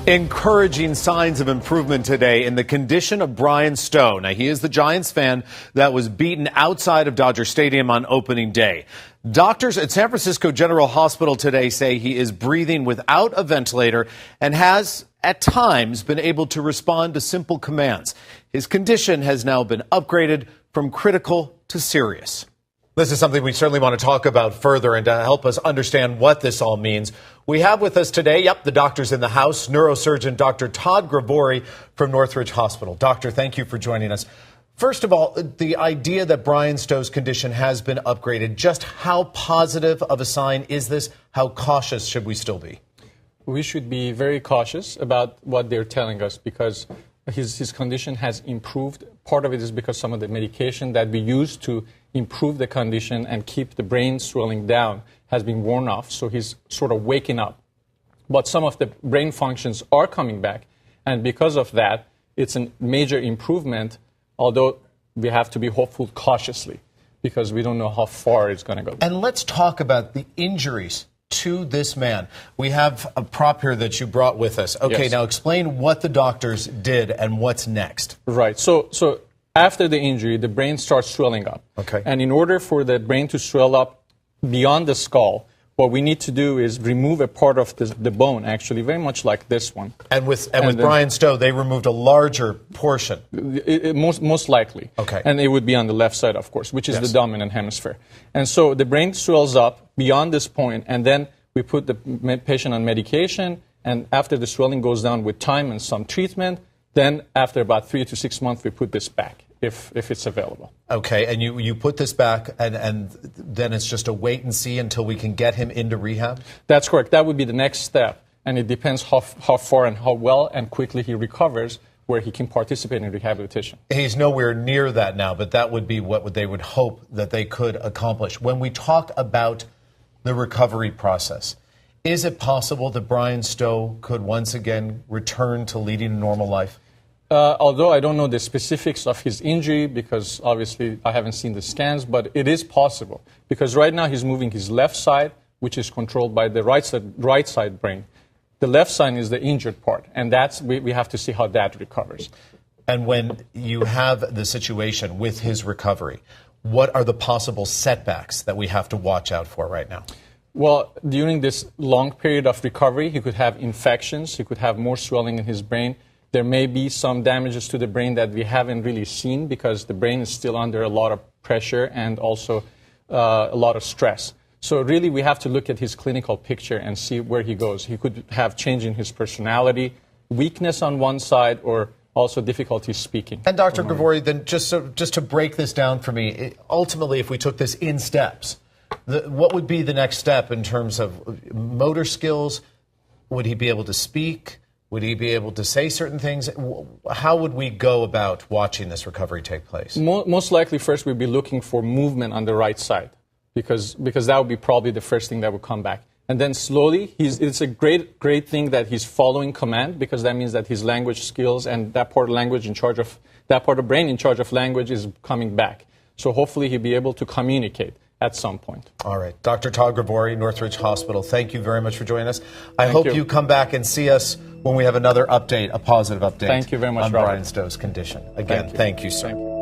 Encouraging signs of improvement today in the condition of Brian Stowe. Now, he is the Giants fan that was beaten outside of Dodger Stadium on opening day. Doctors at San Francisco General Hospital today say he is breathing without a ventilator and has, at times, been able to respond to simple commands. His condition has now been upgraded from critical to serious. This is something we certainly want to talk about further, and to help us understand what this all means, we have with us today, the doctor's in the house, neurosurgeon Dr. Todd Gravore from Northridge Hospital. Doctor, thank you for joining us. First of all, the idea that Brian Stowe's condition has been upgraded, just how positive of a sign is this? How cautious should we still be? We should be very cautious about what they're telling us because his condition has improved. Part of it is because some of the medication that we use to improve the condition and keep the brain swelling down has been worn off, so he's sort of waking up. But some of the brain functions are coming back, and because of that, it's a major improvement, although we have to be hopeful cautiously because we don't know how far it's going to go. And let's talk about the injuries to this man. We have a prop here that you brought with us. Okay, yes. Now explain what the doctors did and what's next. Right. So after the injury, the brain starts swelling up. Okay. And in order for the brain to swell up beyond the skull, what we need to do is remove a part of the bone, actually, very much like this one. And with Brian Stowe, they removed a larger portion. Most likely. Okay. And it would be on the left side, of course, which is the dominant hemisphere. And so the brain swells up beyond this point, and then we put the patient on medication, and after the swelling goes down with time and some treatment, then after about 3 to 6 months, we put this back. If it's available. Okay, and you put this back, and then it's just a wait and see until we can get him into rehab? That's correct. That would be the next step, and it depends how far and how well and quickly he recovers, where he can participate in rehabilitation. He's nowhere near that now, but that would be what they would hope that they could accomplish. When we talk about the recovery process, is it possible that Brian Stowe could once again return to leading a normal life? Although I don't know the specifics of his injury because obviously I haven't seen the scans, but it is possible because right now he's moving his left side, which is controlled by the right side brain. The left side is the injured part, and we have to see how that recovers. And when you have the situation with his recovery, what are the possible setbacks that we have to watch out for right now? Well, during this long period of recovery, he could have infections, he could have more swelling in his brain. There may be some damages to the brain that we haven't really seen because the brain is still under a lot of pressure and also a lot of stress. So really we have to look at his clinical picture and see where he goes. He could have change in his personality, weakness on one side, or also difficulty speaking. And Dr. Gravore, then just to break this down for me, ultimately if we took this in steps, what would be the next step in terms of motor skills? Would he be able to speak? Would he be able to say certain things? How would we go about watching this recovery take place? Most likely, first we'd be looking for movement on the right side because that would be probably the first thing that would come back. And then slowly, it's a great thing that he's following command because that means that his language skills and that part of brain in charge of language is coming back. So hopefully he'll be able to communicate at some point. All right. Dr. Todd Gravore, Northridge Hospital, thank you very much for joining us. I hope you come back and see us when we have another update, a positive update. Thank you very much, on Brian Stowe's condition. Again, thank you, sir.